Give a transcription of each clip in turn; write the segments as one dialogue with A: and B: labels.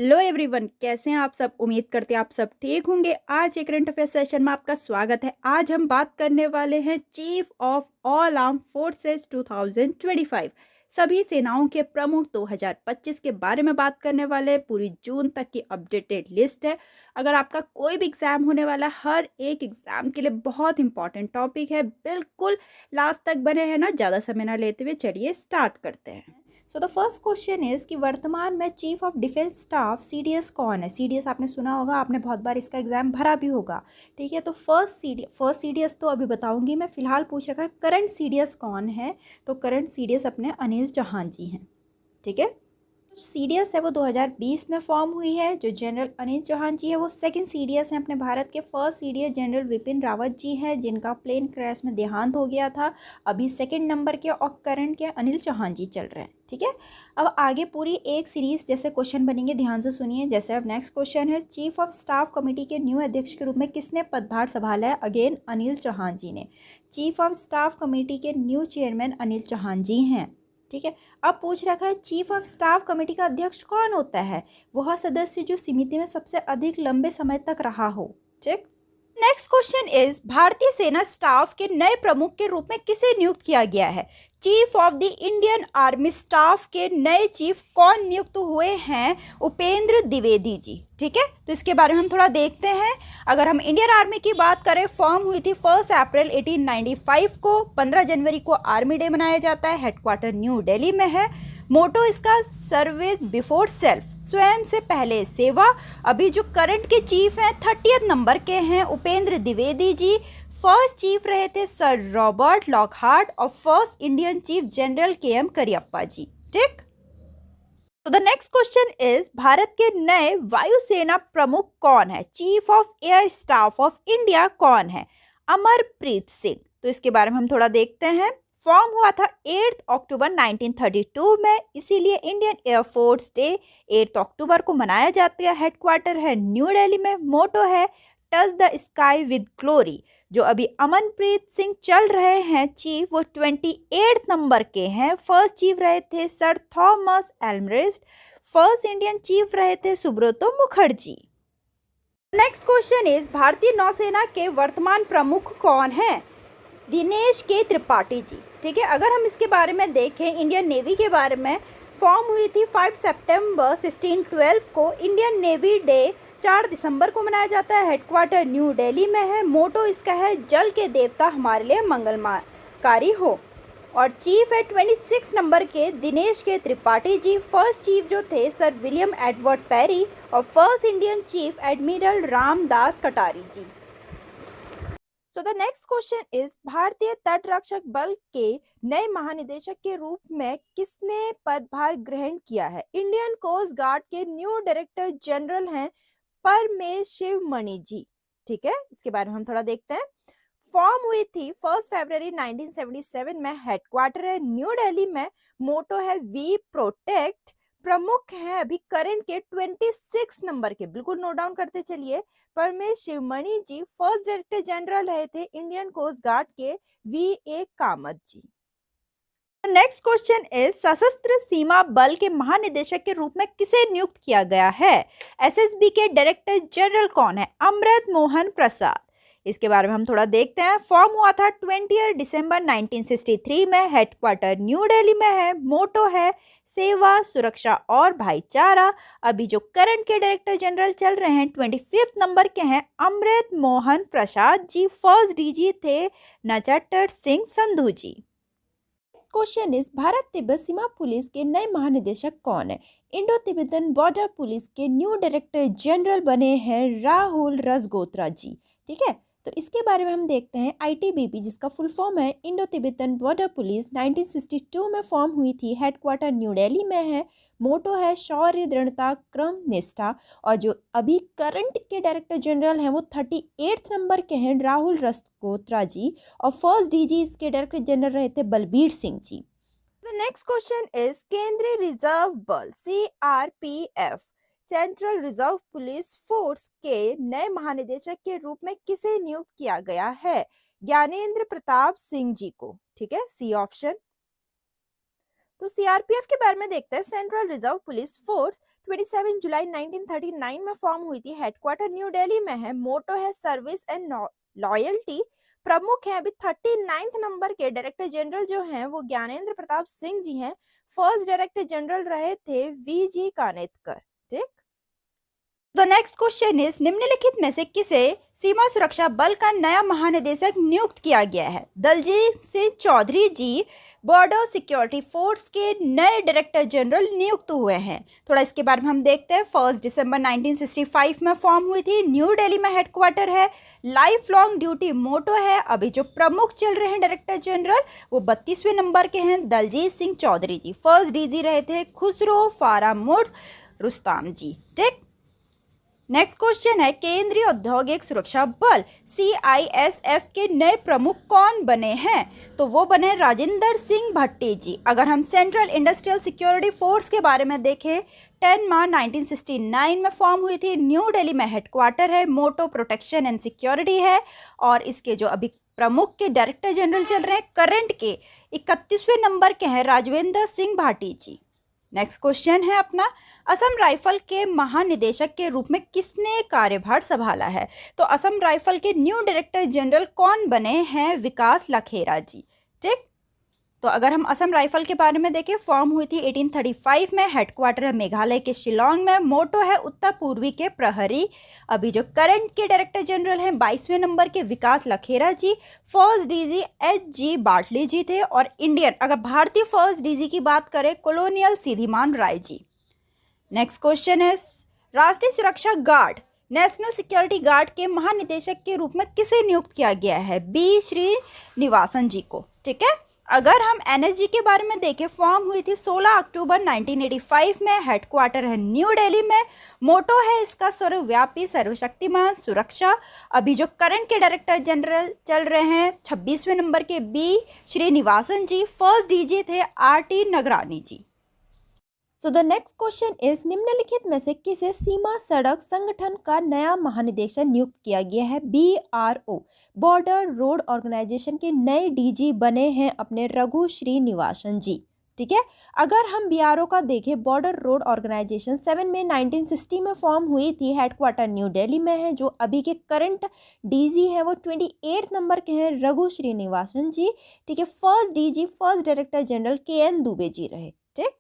A: Hello everyone, कैसे हैं आप सब। उम्मीद करते हैं आप सब ठीक होंगे। आज एक करंट अफेयर सेशन में आपका स्वागत है। आज हम बात करने वाले हैं chief of all arm forces 2025, सभी सेनाओं के प्रमुख 2025 के बारे में बात करने वाले हैं। पूरी जून तक की अपडेटेड लिस्ट है। अगर आपका कोई भी एग्जाम होने वाला है, हर एक एग्जाम के लिए बहुत इंपॉर्टेंट टॉपिक है। बिल्कुल लास्ट तक बने हैं ना, ज़्यादा समय ना लेते हुए चलिए स्टार्ट करते हैं। So the first question is कि वर्तमान में chief of defence staff CDS कौन है। सीडीएस आपने सुना होगा, आपने बहुत बार इसका एग्जाम भरा भी होगा। ठीक है, तो फर्स्ट सीडीएस तो अभी बताऊंगी मैं। फिलहाल पूछ रखा है करंट सीडीएस कौन है, तो करंट सीडीएस अपने अनिल चौहान जी हैं। ठीक है, सीडीएस है वो 2020 में फॉर्म हुई है। जो जनरल अनिल चौहान जी है वो सेकंड सीडीएस हैं। अपने भारत के first CDS general Bipin Rawat ji हैं, जिनका प्लेन क्रैश में देहांत हो गया था। अभी सेकंड नंबर के और करंट के अनिल चौहान जी चल रहे हैं। ठीक है, अब आगे पूरी एक सीरीज जैसे क्वेश्चन बनेंगे, ध्यान से सुनिए। जैसे अब नेक्स्ट क्वेश्चन है, चीफ ऑफ स्टाफ कमेटी के न्यू अध्यक्ष के रूप में किसने पदभार संभाला है। अगेन अनिल चौहान जी ने। चीफ ऑफ स्टाफ कमेटी के न्यू चेयरमैन अनिल चौहान जी हैं। ठीक है, अब पूछ रखा है चीफ ऑफ स्टाफ कमेटी का अध्यक्ष कौन होता है। वह सदस्य जो समिति में सबसे अधिक लंबे समय तक रहा हो। ठीक, नेक्स्ट क्वेश्चन इज भारतीय सेना स्टाफ के नए प्रमुख के रूप में किसे नियुक्त किया गया है। Chief of the Indian army staff के नए चीफ कौन नियुक्त हुए हैं। उपेंद्र द्विवेदी जी। ठीक है, तो इसके बारे में हम थोड़ा देखते हैं। अगर हम इंडियन आर्मी की बात करें, फॉर्म हुई थी 1 अप्रैल 1895 को। 15 जनवरी को आर्मी डे मनाया जाता है। हेडक्वार्टर न्यू दिल्ली में है। मोटो इसका सर्विस बिफोर सेल्फ, स्वयं से पहले सेवा। अभी जो करंट के चीफ हैं 30th नंबर के हैं उपेंद्र द्विवेदी जी। फर्स्ट चीफ रहे थे सर रॉबर्ट लॉकहार्ट और first Indian chief general K M. Cariappa ji. ठीक, तो the next question is Bharat के नए वायुसेना प्रमुख कौन है। Chief of air staff of India कौन है। अमरप्रीत सिंह। तो इसके बारे में हम थोड़ा देखते हैं। फॉर्म हुआ था 8 अक्टूबर 1932 में, इसीलिए इंडियन एयरफोर्स डे 8 अक्टूबर को मनाया जाता है। हेडक्वार्टर है न्यू दिल्ली में। मोटो है touch the sky with glory. जो अभी अमनप्रीत सिंह चल रहे हैं चीफ, वो 28 नंबर के हैं। फर्स्ट चीफ रहे थे sir Thomas Elmhirst. First Indian chief रहे थे Subroto Mukherjee. Next question is भारतीय नौसेना के वर्तमान प्रमुख कौन है। दिनेश के त्रिपाठी जी। ठीक है, अगर हम इसके बारे में देखें, इंडियन नेवी के बारे में, फॉर्म हुई थी 5 सितंबर 1612 को। इंडियन नेवी डे 4 दिसंबर को मनाया जाता है। हेडक्वार्टर न्यू दिल्ली में है। मोटो इसका है जल के देवता हमारे लिए मंगलकारी हो। और चीफ है 26 नंबर के दिनेश के त्रिपाठी जी। फर्स्ट चीफ जो थे सर विलियम एडवर्ड पेरी और first Indian chief admiral Ramdas Katari ji. So the next question is भारतीय तटरक्षक बल के नए महानिदेशक के रूप में किसने पदभार ग्रहण किया है। इंडियन कोस्ट गार्ड के न्यू डायरेक्टर जनरल हैं परमेशिव मणि जी। ठीक है, इसके बारे में हम थोड़ा देखते हैं। फॉर्म हुई थी 1 फरवरी 1977 में। हेडक्वार्टर है न्यू दिल्ली में। मोटो है वी प्रोटेक्ट। प्रमुख हैं अभी करंट के 26 नंबर के, बिल्कुल नोट डाउन करते चलिए। Paramesh Sivamani ji. First director general रहे थे इंडियन कोस्ट गार्ड के V A Kamath ji. Next question is Sashastra Seema बल के महानिदेशक के रूप में किसे नियुक्त किया गया है। एसएसबी के डायरेक्टर जनरल कौन है। अमृत मोहन प्रसाद। इसके बारे में हम थोड़ा देखते हैं। फॉर्म हुआ था 20 दिसंबर 1963 में। हेडक्वार्टर न्यू दिल्ली में है। मोटो है सेवा, सुरक्षा और भाईचारा। अभी जो करंट के डायरेक्टर जनरल चल रहे हैं 25 नंबर के हैं अमृत मोहन प्रसाद जी। फर्स्ट डीजी थे नचट्टर सिंह संधू जी। क्वेश्चन इज भारत तिब्बत सीमा पुलिस के नए महानिदेशक कौन है। इंडो तिब्बतन बॉर्डर पुलिस के न्यू डायरेक्टर जनरल बने हैं राहुल रजगोत्रा जी। ठीक है, तो इसके बारे में हम देखते हैं। आईटीबीपी, जिसका फुल फॉर्म है इंडो तिब्बतन बॉर्डर पुलिस, 1962 में फॉर्म हुई थी। हेडक्वार्टर न्यू दिल्ली में है। मोटो है शौर्य, दृढ़ता, क्रम, निष्ठा। और जो अभी करंट के डायरेक्टर जनरल हैं वो 38 नंबर के हैं राहुल रजगोत्रा जी। और फर्स्ट डीजी इसके डायरेक्टर जनरल रहे थे Balbir Singh ji. The next question is केंद्रीय रिजर्व बल CRPF, central reserve police force के नए महानिदेशक के रूप में किसे नियुक्त किया गया है। ज्ञानेंद्र प्रताप सिंह जी को। ठीक है, सी ऑप्शन।
B: तो सीआरपीएफ के बारे में देखते हैं। सेंट्रल रिजर्व पुलिस फोर्स 27 जुलाई 1939 में फॉर्म हुई थी। हेडक्वार्टर न्यू दिल्ली में है। मोटो है सर्विस एंड लॉयल्टी। प्रमुख है अभी 39th नंबर के डायरेक्टर जनरल जो हैं वो ज्ञानेंद्र प्रताप सिंह जी हैं। फर्स्ट डायरेक्टर जनरल रहे थे वी.जी. कानेटकर। ठीक।
A: द नेक्स्ट क्वेश्चन इज निम्नलिखित में से किसे सीमा सुरक्षा बल का नया महानिदेशक नियुक्त किया गया है? दलजीत सिंह चौधरी जी बॉर्डर सिक्योरिटी फोर्स के नए डायरेक्टर जनरल नियुक्त हुए हैं। थोड़ा इसके बारे में हम देखते हैं। 1 दिसंबर 1965 में फॉर्म हुई थी। न्यू दिल्ली में हेडक्वार्टर है। लाइफ लॉन्ग ड्यूटी मोटो है। अभी जो प्रमुख चल रहे हैं डायरेक्टर जनरल वो 32वें नंबर के हैं, दलजीत सिंह चौधरी जी। फर्स्ट डीजी रहे थे खुसरो फारामुर्स रुस्ताम जी। ठीक। नेक्स्ट क्वेश्चन है केंद्रीय औद्योगिक सुरक्षा बल CISF के नए प्रमुख कौन बने हैं? तो वो बने राजेंद्र सिंह भट्टी जी। अगर हम सेंट्रल इंडस्ट्रियल सिक्योरिटी फोर्स के बारे में देखें, 10 मार्च 1969 में फॉर्म हुई थी। न्यू दिल्ली में हेडक्वार्टर है। मोटो प्रोटेक्शन एंड सिक्योरिटी है। और इसके जो अभी प्रमुख के डायरेक्टर जनरल चल रहे हैं करंट के 31वें नंबर के हैं राजवेंद्र सिंह भाटी जी। नेक्स्ट क्वेश्चन है अपना, असम राइफल के महानिदेशक के रूप में किसने कार्यभार संभाला है? तो असम राइफल के न्यू डायरेक्टर जनरल कौन बने हैं? विकास लखेरा जी। ठीक। तो अगर हम असम राइफल के बारे में देखें, फॉर्म हुई थी 1835 में। हेडक्वार्टर है मेघालय के शिलोंग में। मोटो है उत्तर पूर्वी के प्रहरी। अभी जो करंट के डायरेक्टर जनरल हैं 22वें नंबर के विकास लखेरा जी। फर्स्ट डीजी HG बाटली जी थे। और इंडियन अगर भारतीय फर्स्ट डीजी की बात करें colonial सीधीमान Rai ji. Next question है राष्ट्रीय सुरक्षा गार्ड नेशनल सिक्योरिटी गार्ड के महानिदेशक के रूप में किसे नियुक्त किया गया है? B श्रीनिवासन जी को। ठीक है। अगर हम NSG के बारे में देखें, फॉर्म हुई थी 16 अक्टूबर 1985 में। हेडक्वार्टर है न्यू दिल्ली में। मोटो है इसका सर्वव्यापी सर्वशक्तिमान सुरक्षा। अभी जो करंट के डायरेक्टर जनरल चल रहे हैं 26वें नंबर के B Srinivasan ji. First DG थे RT Nagrani ji.
B: So the next question is निम्नलिखित में से किसे सीमा सड़क संगठन का नया महानिदेशक नियुक्त किया गया है? BRO बॉर्डर रोड ऑर्गेनाइजेशन के नए DG बने हैं अपने रघु श्रीनिवासन जी। ठीक है। अगर हम BRO का देखें, बॉर्डर रोड ऑर्गेनाइजेशन 7 मई 1960 में फॉर्म हुई थी। हेडक्वार्टर न्यू दिल्ली में है। जो अभी के करंट DG है वो 28 नंबर के हैं रघु श्रीनिवासन जी। ठीक है। First DG first director general KN Dubey ji रहे। ठीक।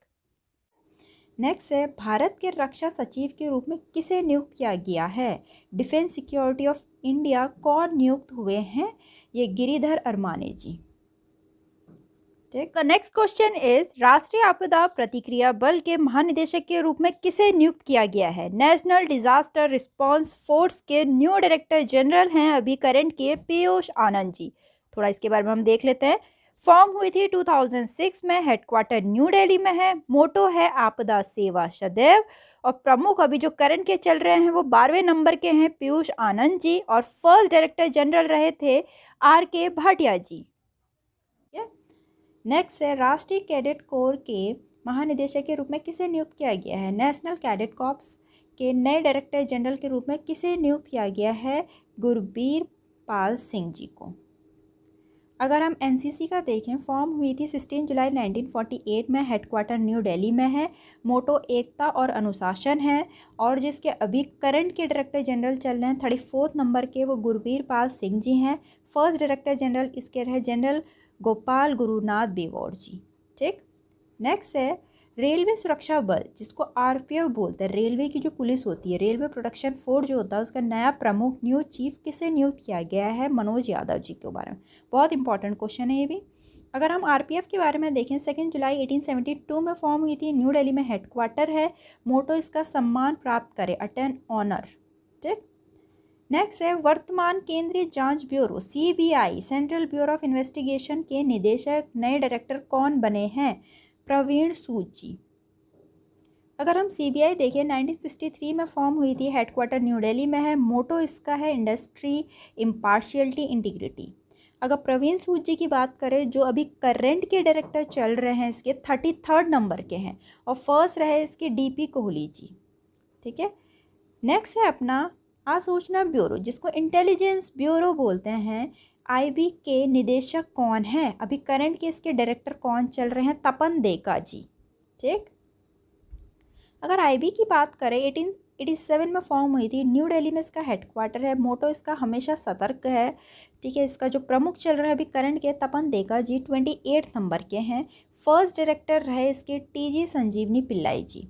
A: नेक्स्ट है भारत के रक्षा सचिव के रूप में किसे नियुक्त किया गया है? डिफेंस सिक्योरिटी ऑफ इंडिया कौन नियुक्त हुए हैं? ये गिरिधर अरमाने जी। ठीक। नेक्स्ट क्वेश्चन इज राष्ट्रीय आपदा प्रतिक्रिया बल के महानिदेशक के रूप में किसे नियुक्त किया गया है? नेशनल डिजास्टर रिस्पांस फोर्स के न्यू डायरेक्टर जनरल हैं अभी करंट के पीयूष आनंद जी। थोड़ा इसके बारे में हम देख लेते हैं। फॉर्म हुई थी 2006 में। हेडक्वार्टर न्यू दिल्ली में है। मोटो है आपदा सेवा सदैव। और प्रमुख अभी जो करंट के चल रहे हैं वो 12वें नंबर के हैं पीयूष आनंद जी। और फर्स्ट डायरेक्टर जनरल रहे थे RK भाटिया जी। नेक्स्ट है राष्ट्रीय कैडेट कोर के महानिदेशक के रूप में किसे नियुक्त किया गया है? नेशनल कैडेट कॉर्प्स के नए डायरेक्टर जनरल के रूप में किसे नियुक्त किया गया है? गुरबीर पाल सिंह जी को। अगर हम NCC का देखें, फॉर्म हुई थी 16 जुलाई 1948 में। हेडक्वार्टर न्यू दिल्ली में है। मोटो एकता और अनुशासन है। और जिसके अभी करंट के डायरेक्टर जनरल चल रहे हैं 34 नंबर के वो गुरबीर पाल सिंह जी हैं। फर्स्ट डायरेक्टर जनरल इसके रहे जनरल गोपाल गुरुनाथ बेवोर जी। ठीक। नेक्स्ट है रेलवे सुरक्षा बल जिसको RPF बोलते हैं। रेलवे की जो पुलिस होती है, रेलवे प्रोटेक्शन फोर्स जो होता है, उसका नया प्रमुख न्यू चीफ किसे नियुक्त किया गया है? मनोज यादव जी के बारे में। बहुत इंपॉर्टेंट क्वेश्चन है ये भी। अगर हम RPF के बारे में देखें, 2 जुलाई 1872 में फॉर्म हुई थी। न्यू दिल्ली में हेडक्वार्टर है। मोटो इसका सम्मान प्राप्त करे, अटेन ऑनर। ठीक। नेक्स्ट है वर्तमान केंद्रीय जांच bureau CBI central bureau of investigation के निदेशक नए डायरेक्टर कौन बने हैं? प्रवीण सूद जी। अगर हम CBI देखें, 1963 में फॉर्म हुई थी। हेडक्वार्टर न्यू दिल्ली में है। मोटो इसका है इंडस्ट्री इम्पार्शियलिटी इंटीग्रिटी। अगर प्रवीण सूद जी की बात करें, जो अभी करंट के डायरेक्टर चल रहे हैं इसके 33rd नंबर के हैं। और फर्स्ट रहे इसके DP कोहली जी। ठीक है। नेक्स्ट है अपना आसूचना ब्यूरो जिसको इंटेलिजेंस ब्यूरो बोलते हैं। आईबी के निदेशक कौन हैं? अभी करंट के इसके डायरेक्टर कौन चल रहे हैं? तपन देका जी। ठीक। अगर आईबी की बात करें 1887 में फॉर्म हुई थी, न्यू दिल्ली में इसका हेडक्वार्टर है, मोटो इसका हमेशा सतर्क है। ठीक है। इसका जो प्रमुख चल रहा है अभी करंट के तपन देका जी 28 नंबर के हैं। फर्स्ट डायरेक्टर रहे इसके टीजी संजीवनी पिल्लाई जी।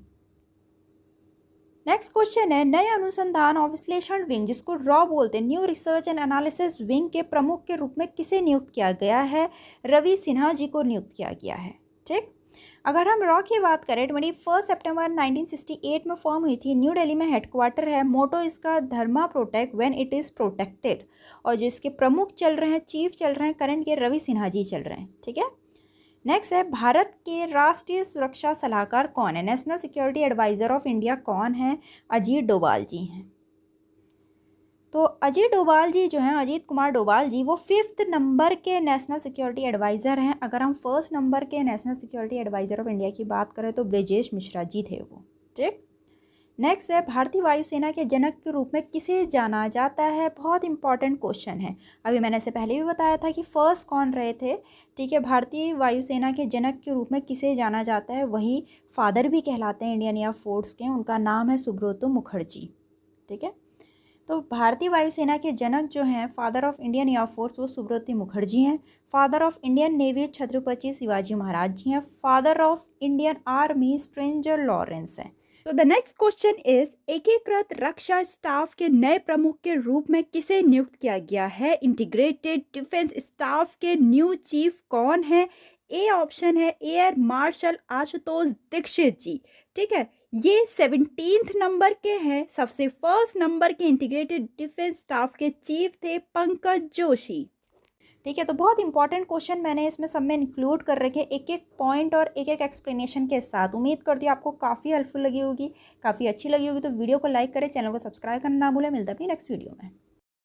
A: नेक्स्ट क्वेश्चन है, नए अनुसंधान और विश्लेषण विंग जिसको रॉ बोलते हैं, new research and analysis wing के प्रमुख के रूप में किसे नियुक्त किया गया है? रवि सिन्हा जी को नियुक्त किया गया है। ठीक। अगर हम रॉ की बात करें 21 सितंबर 1968 में फॉर्म हुई थी, न्यू दिल्ली में हेडक्वार्टर है, मोटो इसका dharma protect when it is protected, और जो इसके प्रमुख चल रहे हैं, चीफ चल रहे हैं करंट के रवि सिन्हा जी चल रहे हैं। ठीक है। नेक्स्ट है, भारत के राष्ट्रीय सुरक्षा सलाहकार कौन है? National security adviser of India कौन है? अजीत डोभाल जी हैं। तो अजीत डोभाल जी जो हैं, अजीत कुमार डोभाल जी, वो 5th नंबर के नेशनल सिक्योरिटी एडवाइज़र हैं। अगर हम 1st नंबर के national security adviser of India की बात करें तो ब्रजेश मिश्रा जी थे वो। ठीक। नेक्स्ट है, भारतीय वायुसेना के जनक के रूप में किसे जाना जाता है? बहुत इंपॉर्टेंट क्वेश्चन है। अभी मैंने इससे पहले भी बताया था कि फर्स्ट कौन रहे थे। ठीक है। भारतीय वायुसेना के जनक के रूप में किसे जाना जाता है? वही फादर भी कहलाते हैं इंडियन एयरफोर्स के, उनका नाम है सुब्रतो मुखर्जी। ठीक है। तो भारतीय वायुसेना के जनक जो हैं, फादर ऑफ इंडियन एयरफोर्स, वो सुब्रतो मुखर्जी हैं। Father of Indian navy Chhatrapati Shivaji Maharaj ji हैं। Father of Indian army Stringer Lawrence हैं। तो द नेक्स्ट क्वेश्चन इज, एकीकृत रक्षा स्टाफ के नए प्रमुख के रूप में किसे नियुक्त किया गया है? इंटीग्रेटेड डिफेंस स्टाफ के न्यू चीफ कौन है? ए ऑप्शन है एयर मार्शल आशुतोष दीक्षित जी। ठीक है। ये 17th नंबर के हैं। सबसे फर्स्ट नंबर के इंटीग्रेटेड डिफेंस स्टाफ के चीफ थे पंकज जोशी। ठीक है। तो बहुत इंपॉर्टेंट क्वेश्चन मैंने इसमें सब में इंक्लूड कर रखे, एक एक पॉइंट और एक एक एक्सप्लेनेशन के साथ। उम्मीद करती हूँ आपको काफ़ी हेल्पफुल लगी होगी, काफ़ी अच्छी लगी होगी। तो वीडियो को लाइक करें, चैनल को सब्सक्राइब करना ना भूलें। मिलता है अपनी नेक्स्ट वीडियो में।